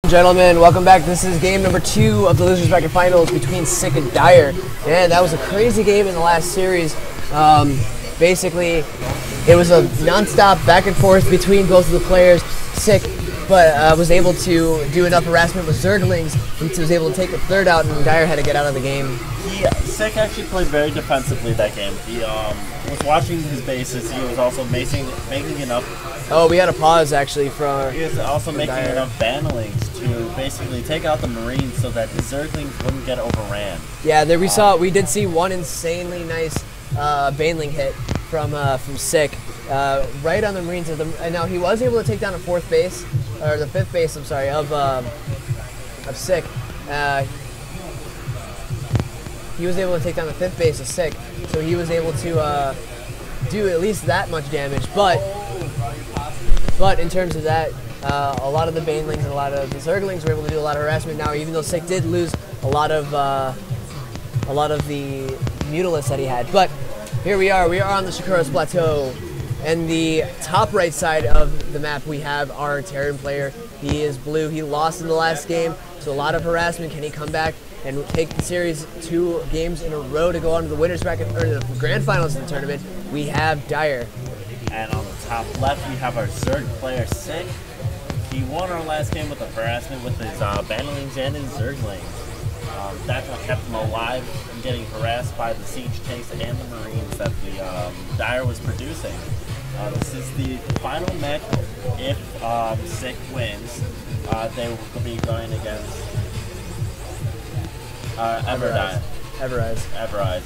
Gentlemen, welcome back. This is game number 2 of the Losers Bracket Finals between SiC and Diar. And that was a crazy game in the last series. Basically, it was a non-stop back and forth between both of the players. SiC was able to do enough harassment with Zerglings. He was able to take the third out, and Diar had to get out of the game. Yeah, SiC actually played very defensively that game. He was watching his bases. He was also making enough. Oh, we had a pause actually for. He was also making Diar. enough banelings to basically take out the Marines so that the Zerglings wouldn't get overran. Yeah, there we did see one insanely nice baneling hit from SiC right on the Marines. And now he was able to take down the fifth base, I'm sorry, of SiC. He was able to take down the 5th base of SiC, so he was able to do at least that much damage. But in terms of that, a lot of the banelings and a lot of the Zerglings were able to do a lot of harassment. Now, even though SiC did lose a lot of the Mutalisks that he had, but here we are on the Shakuros Plateau. And the top right side of the map, we have our Terran player. He is blue. He lost in the last game, so a lot of harassment. Can he come back and take the series 2 games in a row to go on to the winners bracket or the grand finals of the tournament? We have Diar. And on the top left, we have our Zerg player SiC. He won our last game with the harassment with his banelings and his Zerglings. That's what kept him alive and getting harassed by the siege tanks and the Marines that the Diar was producing. This is the final match. If SiC wins, they will be going against Everrise.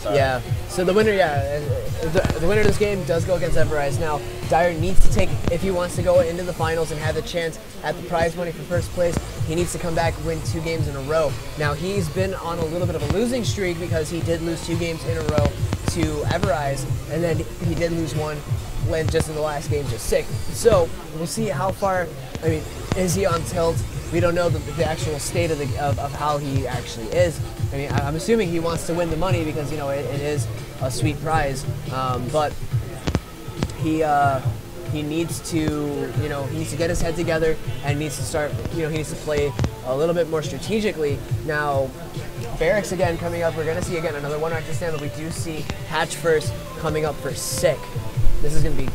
Sorry. Yeah. So the winner, the winner of this game does go against Everrise. Now, Diar needs to take, if he wants to go into the finals and have a chance at the prize money for first place, he needs to come back and win 2 games in a row. Now, he's been on a little bit of a losing streak because he did lose 2 games in a row to Everrise, and then he did lose one when just in the last game to SiC. So we'll see how far. I mean, is he on tilt? We don't know the actual state of how he actually is. I mean, I'm assuming he wants to win the money because, you know, it is a sweet prize. But he needs to, you know, he needs to get his head together and needs to start, you know, he needs to play a little bit more strategically. Now, Barracks again coming up. We're going to see again another one active stand, but we do see Hatch first coming up for SiC. This is going to be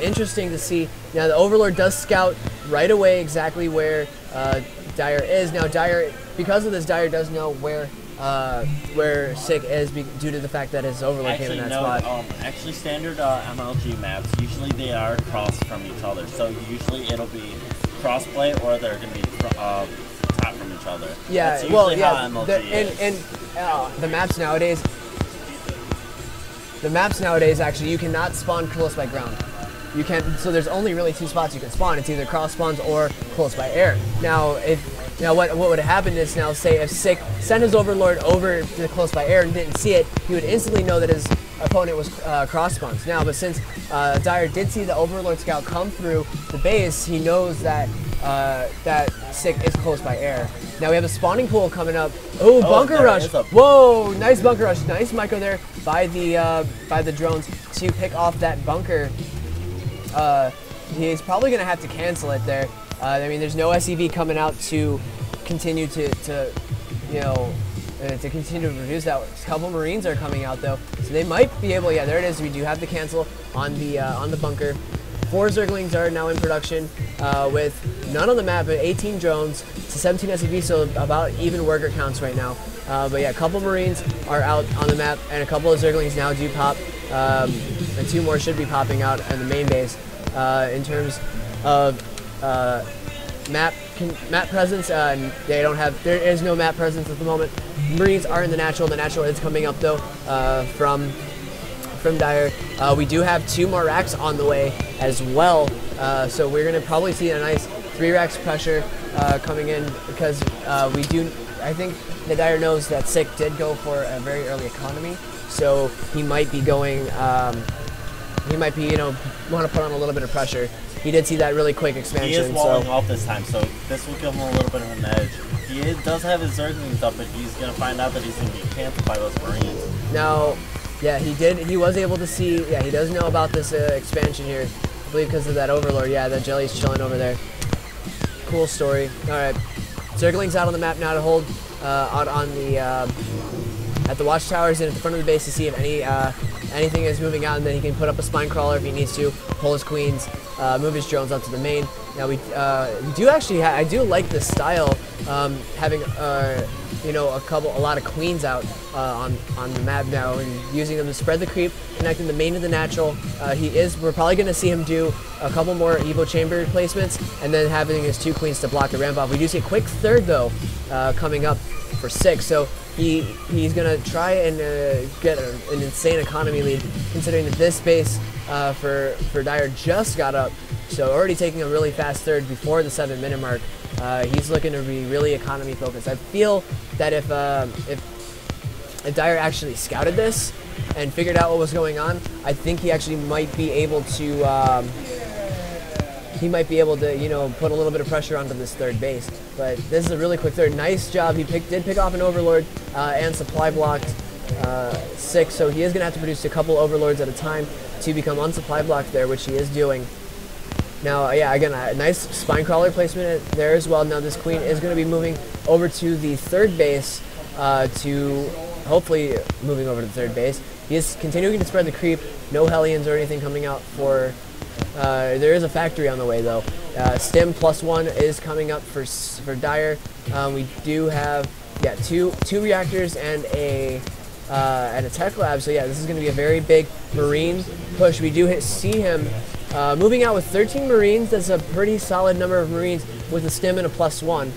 interesting to see. Now, the Overlord does scout right away exactly where Diar is. Now, Diar, because of this, Diar does know where SiC is due to the fact that his Overlord came in that spot. Actually, standard MLG maps, usually they are across from each other. So usually it'll be cross-play or they're going to be top from each other. Yeah, that's usually how MLG is. And the maps nowadays... actually, you cannot spawn close by ground. You can't, so there's only really 2 spots you can spawn. It's either cross spawns or close by air. Now, what would have happened is, now say if SiC sent his Overlord over to the close by air and didn't see it, he would instantly know that his opponent was cross spawns. Now, but since Diar did see the Overlord scout come through the base, he knows that that SiC is close by air. Now we have a spawning pool coming up. Oh, bunker rush! Whoa, nice bunker rush, nice micro there by the drones to pick off that bunker. He's probably gonna have to cancel it there. I mean, there's no SEV coming out to continue to you know, to continue to reduce that. A couple Marines are coming out though, so they might be able. Yeah, there it is. We do have the cancel on the bunker. 4 Zerglings are now in production with none on the map, but 18 drones to 17 SEV, so about even worker counts right now. But yeah, a couple Marines are out on the map, and a couple of Zerglings now do pop, and 2 more should be popping out on the main base. In terms of map presence, they don't have. There is no map presence at the moment. Marines are in the natural. The natural is coming up though from Diar. We do have 2 more racks on the way as well, so we're going to probably see a nice 3 racks pressure coming in because we do. I think the Diar knows that SiC did go for a very early economy, so he might be going. He might be, you know, want to put on a little bit of pressure. He did see that really quick expansion. He is walling off this time, so this will give him a little bit of an edge. He does have his Zerglings up, but he's going to find out that he's going to be canceled by those Marines. Now, yeah, he was able to see, yeah, he does know about this expansion here. I believe because of that Overlord. Yeah, that Jelly's chilling over there. cool story. All right, Zerglings out on the map now to hold out on the at the watchtowers and at the front of the base to see if anything is moving out, and then he can put up a spine crawler if he needs to, pull his queens, move his drones up to the main. Now we do actually I do like this style, having you know, a lot of queens out on the map now, and using them to spread the creep, connecting the main to the natural. We're probably going to see him do a couple more Evo chamber placements, and then having his 2 queens to block the ramp off. We do see a quick third though coming up for 6, so he's going to try and get an insane economy lead, considering that this base for Diar just got up, so already taking a really fast third before the 7-minute mark. He's looking to be really economy focused. I feel that if Diar actually scouted this and figured out what was going on, I think he actually might be able to you know, put a little bit of pressure onto this third base. But this is a really quick third. Nice job. He did pick off an Overlord and supply blocked 6, so he is going to have to produce a couple Overlords at a time to become unsupply blocked there, which he is doing. Now, yeah, again, a nice spine crawler placement there as well. Now this queen is going to be moving over to the third base, to hopefully moving over to the third base. He is continuing to spread the creep. No Hellions or anything coming out for... there is a factory on the way though. Stim +1 is coming up for Diar. We do have, yeah, two reactors and a tech lab. So yeah, this is going to be a very big Marine push. We do see him moving out with 13 Marines. That's a pretty solid number of Marines with a stim and a +1.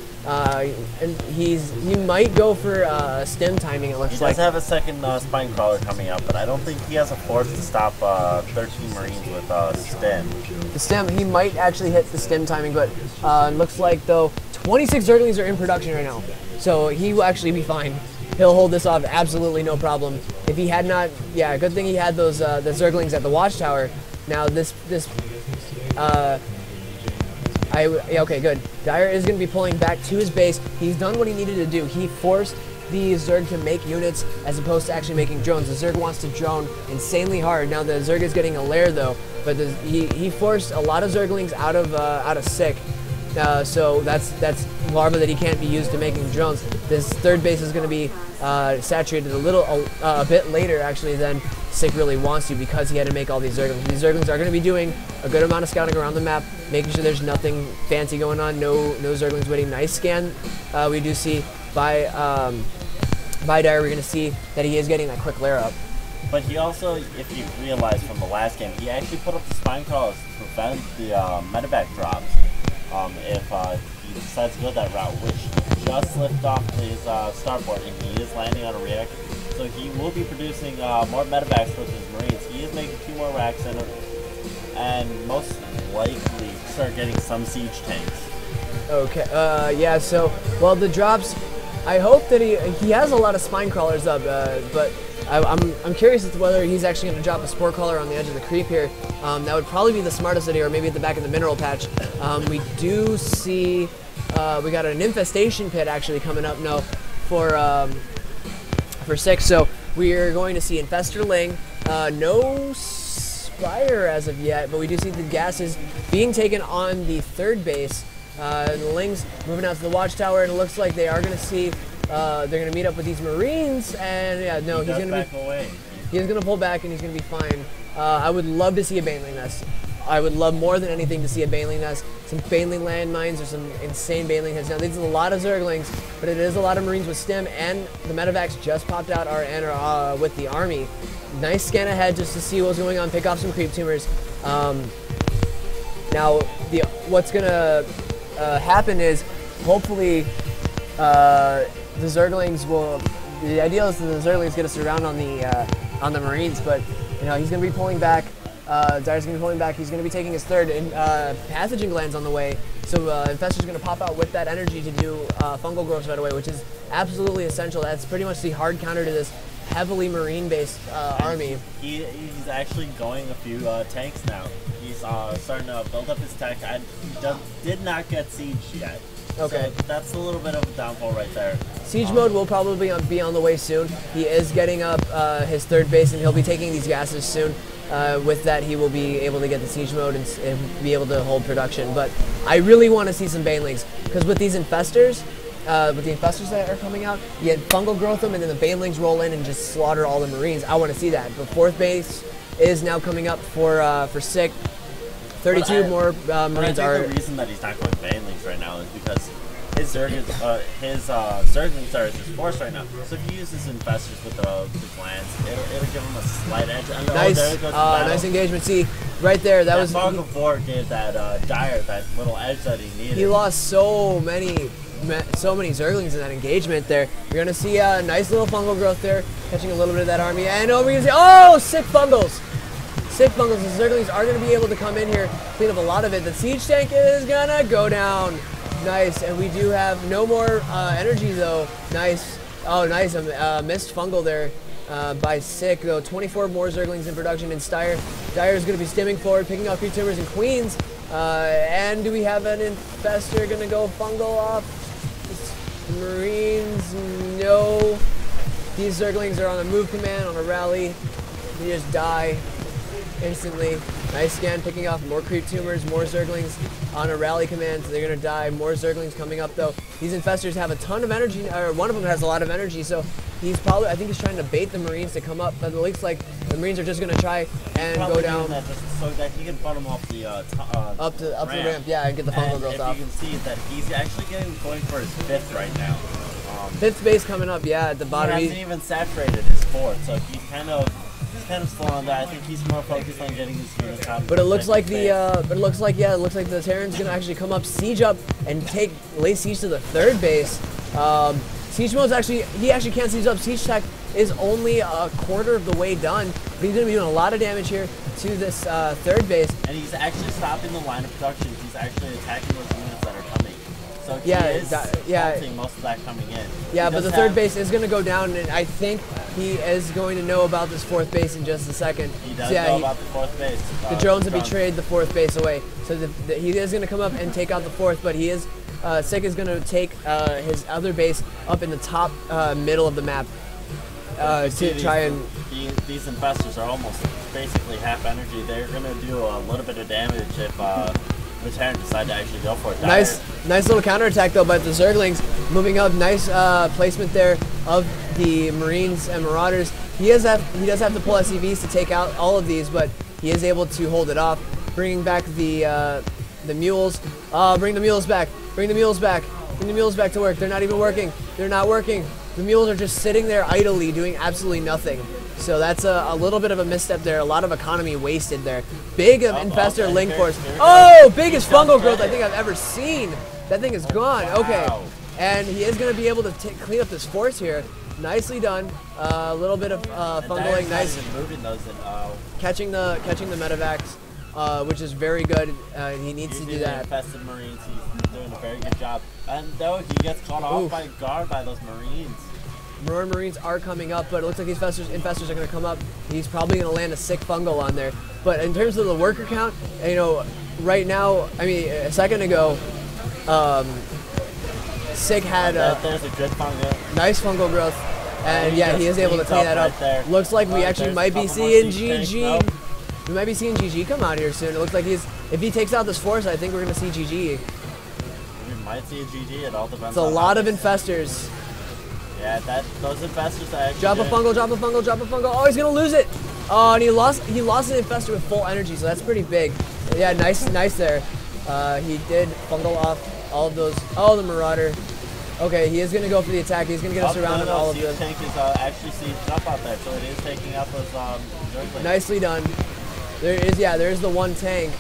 And he might go for stim timing, it looks like. He does have a second spine crawler coming up, but I don't think he has a force to stop 13 Marines with stim. The stim, he might actually hit the stim timing, but it looks like, though, 26 Zerglings are in production right now. So he will actually be fine. He'll hold this off absolutely no problem. If he had not, yeah, good thing he had those the Zerglings at the watchtower. Now okay, good. Diar is going to be pulling back to his base. He's done what he needed to do. He forced the Zerg to make units as opposed to actually making drones. The Zerg wants to drone insanely hard. Now the Zerg is getting a lair though, but he forced a lot of Zerglings out of sick. So that's larva that he can't be used to making drones. This third base is going to be saturated a bit later actually than Sick really wants to, because he had to make all these Zerglings. These Zerglings are going to be doing a good amount of scouting around the map, making sure there's nothing fancy going on. No Zerglings waiting. Nice scan. We do see by Diar, we're going to see that he is getting that quick lair up. But he also, if you realize from the last game, he actually put up the spine crawlers to prevent the medevac drops. If he decides to go that route, which just lifted off his starport, and he is landing on a reactor. So he will be producing more medevacs with his Marines. He is making 2 more racks and most likely start getting some siege tanks. Okay, yeah, so, well, the drops, I hope that he has a lot of spine crawlers up, but I'm curious as to whether he's actually going to drop a spore crawler on the edge of the creep here. That would probably be the smartest idea, or maybe at the back of the mineral patch. We do see, we got an infestation pit actually coming up now for 6, so we are going to see Infesterling. No Spire as of yet, but we do see the gases being taken on the third base. The Lings moving out to the watchtower, and it looks like they are going to see, they're going to meet up with these Marines, and yeah, no, he's going to be away. He's going to pull back, and he's going to be fine. I would love to see a Baneling Nest. I would love more than anything to see a Baneling Nest, some Baneling landmines, or some insane Baneling heads. Now, these are a lot of Zerglings, but it is a lot of Marines with stim, and the medevacs just popped out with the army. Nice scan ahead just to see what's going on, pick off some creep tumors. Now, what's going to happen is, hopefully, the Zerglings will... The ideal is that the Zerglings get a surround on the Marines, but you know, he's going to be pulling back. Diar's going to be pulling back. He's going to be taking his third, and pathogen glands on the way. So Infester's going to pop out with that energy to do fungal growth right away, which is absolutely essential. That's pretty much the hard counter to this heavily Marine-based army. He's actually going a few tanks now. He's starting to build up his tech. He did not get siege yet. Okay. So that's a little bit of a downfall right there. Siege mode will probably be on the way soon. He is getting up his third base, and he'll be taking these gases soon. with that, he will be able to get the siege mode and be able to hold production. But I really want to see some banelings, because with these infestors, with the infestors that are coming out, you get fungal growth them, and then the banelings roll in and just slaughter all the marines. I want to see that. But 4th base is now coming up for Sick. 32 more marines are. The reason that he's not going banelings right now is because his zerglings are his force right now. So if he uses infestors with the glance, it'll give him a slight edge. And nice, there goes nice engagement. See, right there, that was. Fog 4 gave that Diar that little edge that he needed. He lost so many zerglings in that engagement there. You're gonna see a nice little fungal growth there, catching a little bit of that army, and over we're gonna see, oh, sick fungals. Sick fungals. The zerglings are gonna be able to come in here, clean up a lot of it. The siege tank is gonna go down. Nice, and we do have no more energy though. Nice. Oh, nice. Missed fungal there by Sick though. 24 more zerglings in production, and Diar is going to be stimming forward, picking off creep tumors and queens. And do we have an infestor going to go fungal off? Marines, no. These zerglings are on a move command, on a rally. They just die instantly. Nice scan, picking off more creep tumors, more zerglings on a rally command, so they're gonna die. More zerglings coming up though. These infestors have a ton of energy, or one of them has a lot of energy, so he's probably, I think he's trying to bait the marines to come up, but it looks like the marines are just gonna try and go down. That just so that he can put them off the up to the ramp, yeah, and get the fungal growth off. You can see that he's actually going for his 5th right now. 5th base coming up, yeah, at the bottom. He hasn't even saturated his 4th, so he's kind of slow on that. I think he's more focused on getting his units out. But it looks like the Terran's gonna actually come up, siege up, and lay siege to the 3rd base. Siege mode's he actually can't siege up. Siege tech is only a quarter of the way done, but he's gonna be doing a lot of damage here to this 3rd base. And he's actually stopping the line of production. He's actually attacking those units that are coming. So he is halting most of that coming in. Yeah, but the 3rd base is going to go down, and I think he is going to know about this 4th base in just a second. He does know about the 4th base. The drones have betrayed the 4th base away, so he is going to come up and take out the 4th, but he is, Sick is going to take his other base up in the top middle of the map to try and... These infestors are almost basically half energy. They're going to do a little bit of damage if... the Terran decide to actually go for it. Nice little counterattack though by the Zerglings, moving up. Nice placement there of the Marines and Marauders. He does have to pull SCVs to take out all of these, but he is able to hold it off, bringing back the mules. Bring the mules back. Bring the mules back. Bring the mules back to work. They're not even working. They're not working. The mules are just sitting there idly, doing absolutely nothing. So that's a little bit of a misstep there. A lot of economy wasted there. Big infestor link force. Oh, biggest fungal growth I think I've ever seen. That thing is gone. Okay, and he is going to be able to clean up this force here. Nicely done. A little bit of fungling. Nice. Catching the medevacs, which is very good. He needs to do that. Infested Marines. He's doing a very good job. And though he gets caught off by guard by those Marines. More Marines are coming up, but it looks like these infestors are going to come up. He's probably going to land a sick fungal on there. But in terms of the worker count, you know, right now, I mean, a second ago, Sick had there's a good fungal. Nice fungal growth, and yeah, he is able to clean that up. There. Looks like we actually might be seeing GG. We might be seeing GG come out here soon. It looks like if he takes out this force, I think we're going to see GG. We might see a GG. It all depends. It's a lot of infestors. Yeah, those infestors are actually drop a fungal, drop a fungal, drop a fungal. Oh, he's gonna lose it. Oh, and he lost an infestor with full energy, so that's pretty big. Yeah, nice there. He did fungal off all of those. Oh, the Marauder. Okay, he is gonna go for the attack. He's gonna get us around with all of them. The tank is actually sieged up out there, so it is taking out those Zerglings. Nicely done. There is the one tank.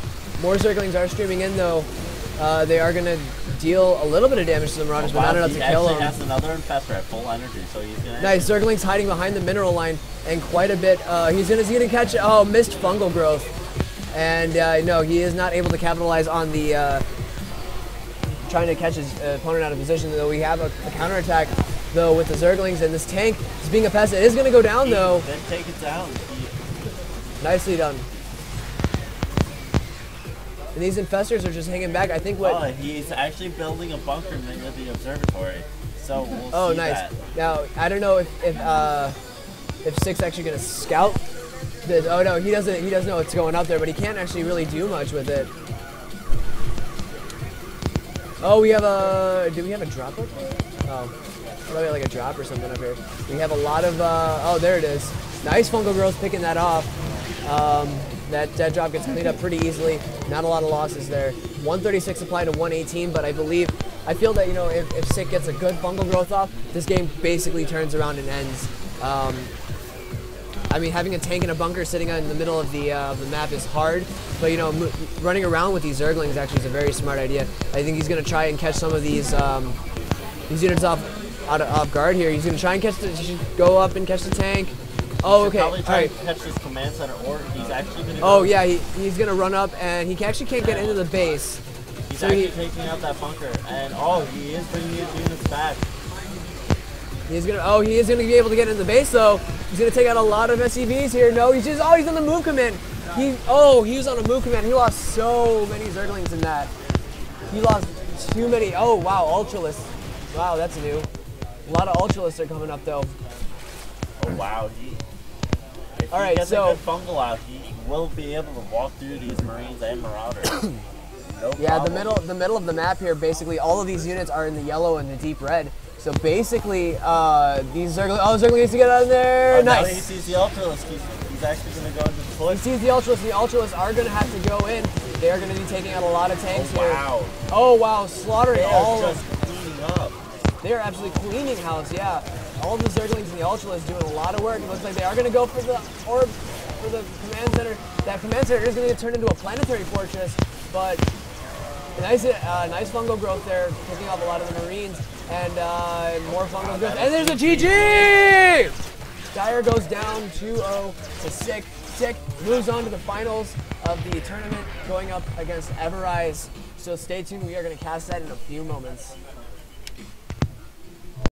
More Zerglings are streaming in though. They are gonna deal a little bit of damage to the Marauders, but not enough to kill them. He actually has another infestor at full energy, so he's gonna... Nice, Zergling's hiding behind the mineral line, and quite a bit. He's gonna catch, oh, missed fungal growth. And no, he is not able to capitalize on the, trying to catch his opponent out of position, though we have a counterattack, though, with the Zerglings, and this tank is being a pest. It is gonna go down, though. Then take it down. Nicely done. And these infestors are just hanging back. I think he's actually building a bunker near the observatory. So we'll see nice. that. Now I don't know if Sick's actually gonna scout Oh no, he doesn't know what's going up there, but he can't actually really do much with it. Oh, we have a, do we have a drop up there? Oh, probably like a drop or something up here. We have a lot of, oh, there it is. Nice fungal growth picking that off. That drop gets cleaned up pretty easily. Not a lot of losses there. 136 applied to 118, but I feel that, you know, if Sick gets a good fungal growth off, this game basically turns around and ends. I mean, having a tank and a bunker sitting in the middle of the map is hard, but you know, running around with these Zerglings actually is a very smart idea. I think he's going to try and catch some of these units off guard here. He's going to try and catch go up and catch the tank. Oh, okay. Probably try to catch this command center, or he's actually going to. Oh yeah, he's going to run up, and he actually can't get into the base. He's actually taking out that bunker, and oh, he is bringing his units back. He is gonna be able to get in the base though. He's gonna take out a lot of SCVs here. No, he's on the move command. He was on a move command. He lost so many Zerglings in that. He lost too many. Oh wow, Ultralists. Wow, that's new. A lot of Ultralists are coming up though. Oh wow, if all right, he gets so a good fungal out, he will be able to walk through these Marines and Marauders. No yeah, problem. the middle of the map here, basically all of these units are in the yellow and the deep red. So basically, these Zerglings, Zergling needs to get out of there. Oh, nice. Now he sees the Ultralisk. He's actually going to go into the push. He sees the Ultralisk. The Ultralisk are going to have to go in. They are going to be taking out a lot of tanks here. Wow. Oh wow, slaughtering all of them. Just cleaning up. They are absolutely cleaning house, yeah. All of the Zerglings and the Ultralisk doing a lot of work. It looks like they are going to go for the orb, for the command center. That command center is going to get turned into a planetary fortress, but nice fungal growth there, picking off a lot of the Marines, and more fungal growth. And there's a GG! Diar goes down 2-0 to Sick. Sick moves on to the finals of the tournament, going up against Everrise. So stay tuned, we are going to cast that in a few moments.